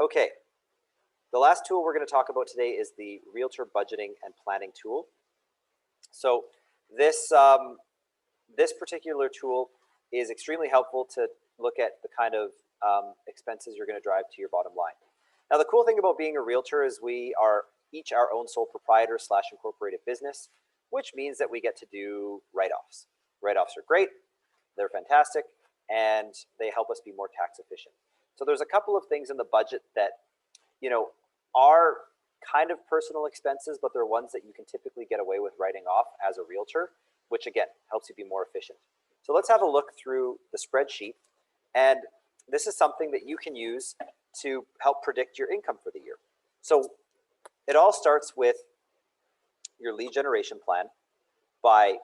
Okay, the last tool we're going to talk about today is the Realtor budgeting and planning tool. So this, this particular tool is extremely helpful to look at the kind of expenses you're going to drive to your bottom line. Now, the cool thing about being a realtor is we are each our own sole proprietor / incorporated business, which means that we get to do write-offs. Write-offs are great, they're fantastic, and they help us be more tax efficient. So there's a couple of things in the budget that, are kind of personal expenses, but they're ones that you can typically get away with writing off as a realtor, which again, helps you be more efficient. So let's have a look through the spreadsheet. And this is something that you can use to help predict your income for the year. So it all starts with your lead generation plan by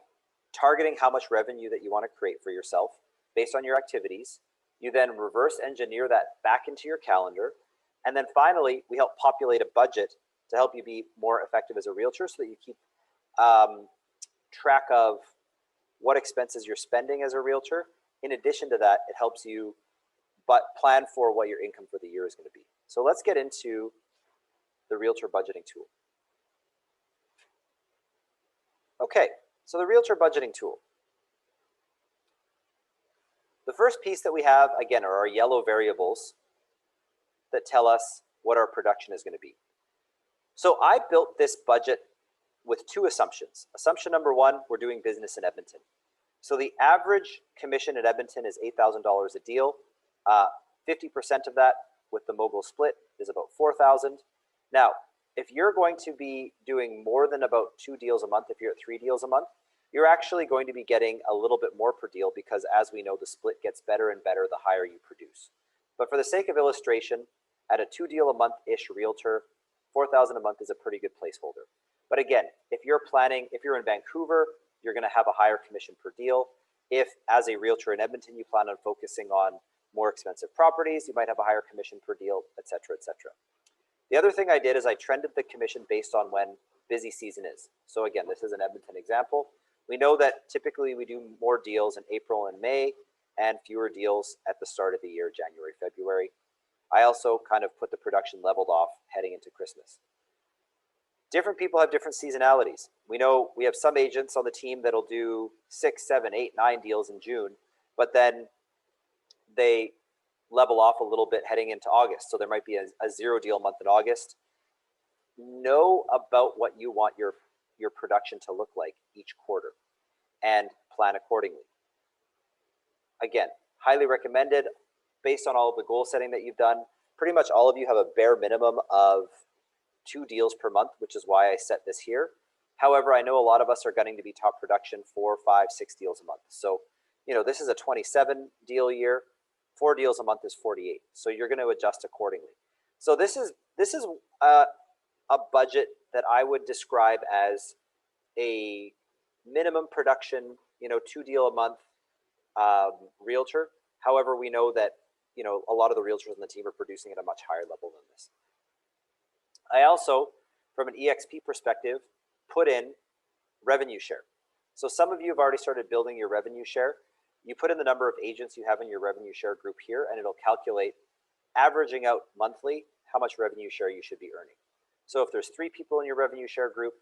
targeting how much revenue that you want to create for yourself based on your activities. You then reverse engineer that back into your calendar. And then finally, we help populate a budget to help you be more effective as a realtor so that you keep track of what expenses you're spending as a realtor. In addition to that, it helps you plan for what your income for the year is going to be. So let's get into the Realtor budgeting tool. Okay, so the Realtor budgeting tool. The first piece that we have, again, are our yellow variables that tell us what our production is going to be. So I built this budget with two assumptions. Assumption number one, we're doing business in Edmonton. So the average commission at Edmonton is $8,000 a deal. 50% of that with the Mogul split is about $4,000. Now, if you're going to be doing more than about 2 deals a month, if you're at 3 deals a month, you're actually going to be getting a little bit more per deal because, as we know, the split gets better and better the higher you produce. But for the sake of illustration, at a 2 deal a month-ish realtor, $4,000 a month is a pretty good placeholder. But again, if you're in Vancouver, you're going to have a higher commission per deal. If, as a realtor in Edmonton, you plan on focusing on more expensive properties, you might have a higher commission per deal, et cetera, et cetera. The other thing I did is I trended the commission based on when busy season is. So again, this is an Edmonton example. We know that typically we do more deals in April and May and fewer deals at the start of the year, January, February. I also kind of put the production leveled off heading into Christmas. Different people have different seasonalities. We know we have some agents on the team that'll do 6, 7, 8, 9 deals in June, but then they level off a little bit heading into August. So there might be a 0 deal month in August. Know about what you want your production to look like each quarter and plan accordingly. Again, highly recommended based on all of the goal setting that you've done. Pretty much all of you have a bare minimum of 2 deals per month, which is why I set this here. However, I know a lot of us are going to be top production 4, 5, 6 deals a month. So, this is a 27 deal year. 4 deals a month is 48. So you're going to adjust accordingly. So this is a budget that I would describe as a minimum production, 2 deal a month realtor. However, we know that, a lot of the realtors on the team are producing at a much higher level than this. I also, from an EXP perspective, put in revenue share. So some of you have already started building your revenue share. You put in the number of agents you have in your revenue share group here, and it'll calculate, averaging out monthly, how much revenue share you should be earning. So if there's 3 people in your revenue share group,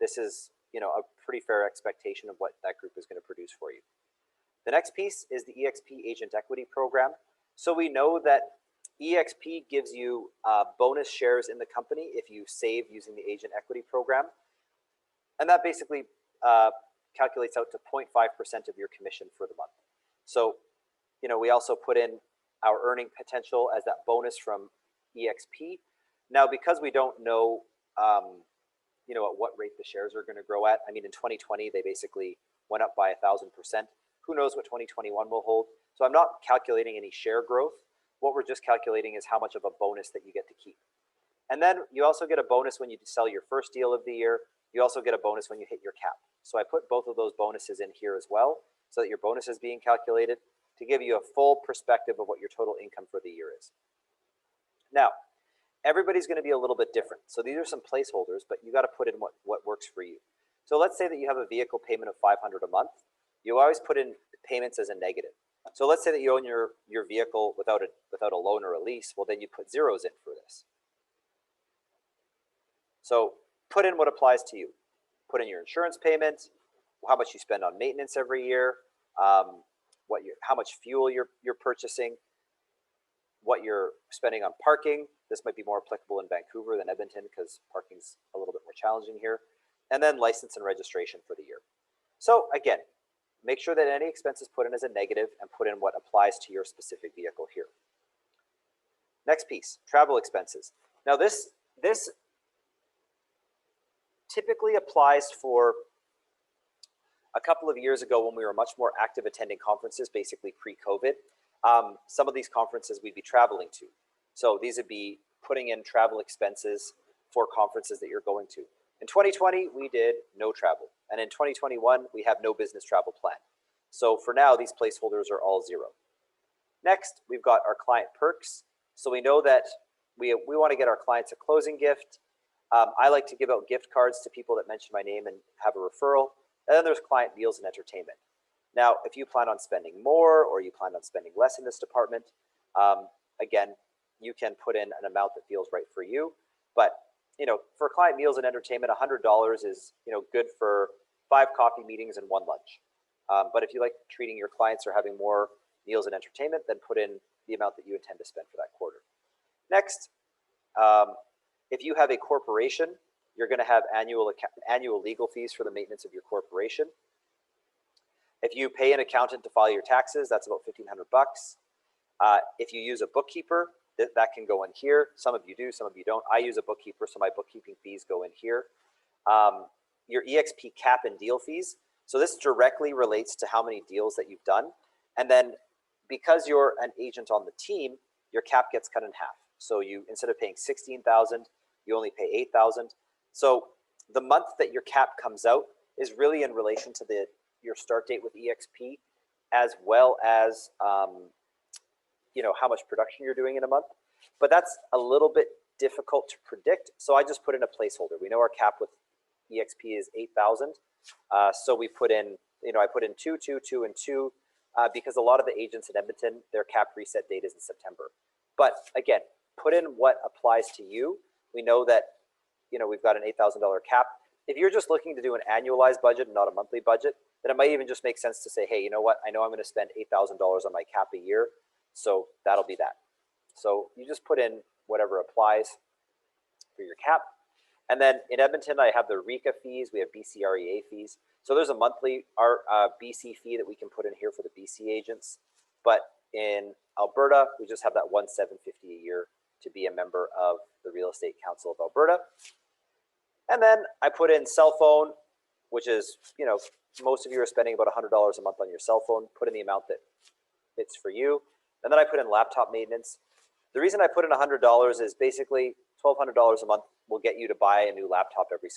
this is, a pretty fair expectation of what that group is going to produce for you. The next piece is the EXP Agent Equity Program. So we know that EXP gives you bonus shares in the company if you save using the Agent Equity Program. And that basically calculates out to 0.5% of your commission for the month. So, we also put in our earning potential as that bonus from EXP. Now, because we don't know, at what rate the shares are going to grow at. I mean, in 2020, they basically went up by 1,000%. Who knows what 2021 will hold? So I'm not calculating any share growth. What we're just calculating is how much of a bonus that you get to keep. And then you also get a bonus when you sell your first deal of the year. You also get a bonus when you hit your cap. So I put both of those bonuses in here as well so that your bonus is being calculated to give you a full perspective of what your total income for the year is. Now, everybody's going to be a little bit different. So these are some placeholders, but you got to put in what works for you. So let's say that you have a vehicle payment of $500 a month. You always put in payments as a negative. So let's say that you own your vehicle without a loan or a lease. Well, then you put zeros in for this. So put in what applies to you. Put in your insurance payment, how much you spend on maintenance every year, how much fuel you're purchasing, what you're spending on parking. This might be more applicable in Vancouver than Edmonton because parking's a little bit more challenging here. And then license and registration for the year. So again, make sure that any expenses put in as a negative and put in what applies to your specific vehicle here. Next piece, travel expenses. Now this typically applies for a couple of years ago when we were much more active attending conferences, basically pre-COVID. Some of these conferences we'd be traveling to. So these would be putting in travel expenses for conferences that you're going to. In 2020, we did no travel. And in 2021, we have no business travel plan. So for now, these placeholders are all zero. Next, we've got our client perks. So we know that we want to get our clients a closing gift. I like to give out gift cards to people that mention my name and have a referral. And then there's client meals and entertainment. Now, if you plan on spending more or you plan on spending less in this department, again, you can put in an amount that feels right for you. But for client meals and entertainment, $100 is good for 5 coffee meetings and 1 lunch. But if you like treating your clients or having more meals and entertainment, then put in the amount that you intend to spend for that quarter. Next, if you have a corporation, you're going to have annual legal fees for the maintenance of your corporation. If you pay an accountant to file your taxes, that's about $1,500. If you use a bookkeeper, that can go in here. Some of you do, some of you don't. I use a bookkeeper, so my bookkeeping fees go in here. Your EXP cap and deal fees. So this directly relates to how many deals that you've done. And then because you're an agent on the team, your cap gets cut in half. So you, instead of paying $16,000, you only pay $8,000. So the month that your cap comes out is really in relation to your start date with EXP, as well as how much production you're doing in a month. But that's a little bit difficult to predict. So I just put in a placeholder. We know our cap with EXP is 8,000. So we put in, I put in 2, 2, 2, and 2 because a lot of the agents in Edmonton, their cap reset date is in September. But again, put in what applies to you. We know that, we've got an $8,000 cap. If you're just looking to do an annualized budget and not a monthly budget, then it might even just make sense to say, hey, you know what? I know I'm going to spend $8,000 on my cap a year. So that'll be that. So you just put in whatever applies for your cap. And then in Edmonton, I have the RECA fees. We have BCREA fees. So there's a monthly BC fee that we can put in here for the BC agents. But in Alberta, we just have that $1,750 a year to be a member of the Real Estate Council of Alberta. And then I put in cell phone, which is, most of you are spending about $100 a month on your cell phone. Put in the amount that fits for you. And then I put in laptop maintenance. The reason I put in $100 is basically $1,200 a month will get you to buy a new laptop every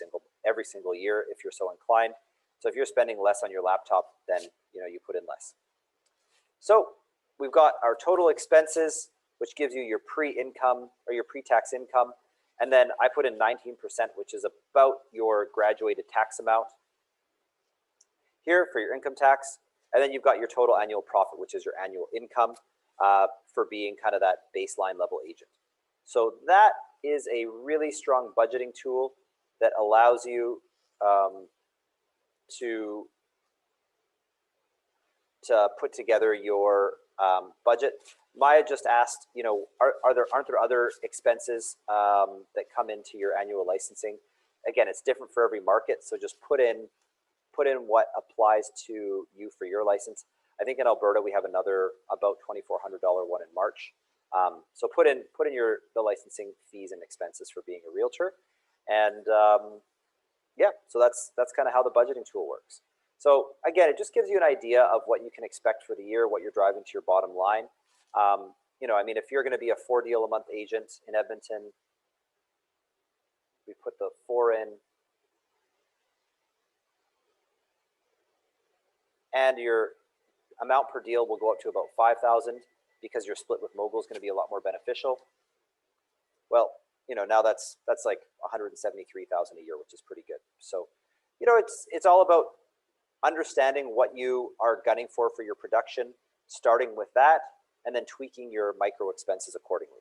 single year if you're so inclined. So if you're spending less on your laptop, then you put in less. So we've got our total expenses, which gives you your pre-income or your pre-tax income. And then I put in 19%, which is about your graduated tax amount here for your income tax. And then you've got your total annual profit, which is your annual income for being kind of that baseline level agent. So that is a really strong budgeting tool that allows you to put together your budget. Maya just asked, aren't there other expenses that come into your annual licensing? Again, it's different for every market, so just put in what applies to you for your license. I think in Alberta we have another about $2,400 one in March. So put in the licensing fees and expenses for being a realtor, and yeah, so that's kind of how the budgeting tool works. So again, it just gives you an idea of what you can expect for the year, what you're driving to your bottom line. If you're going to be a 4 deal a month agent in Edmonton, we put the 4 in, and your amount per deal will go up to about 5,000 because your split with Mogul is going to be a lot more beneficial. Well, now that's like 173,000 a year, which is pretty good. So, it's all about understanding what you are gunning for your production, starting with that, and then tweaking your micro expenses accordingly.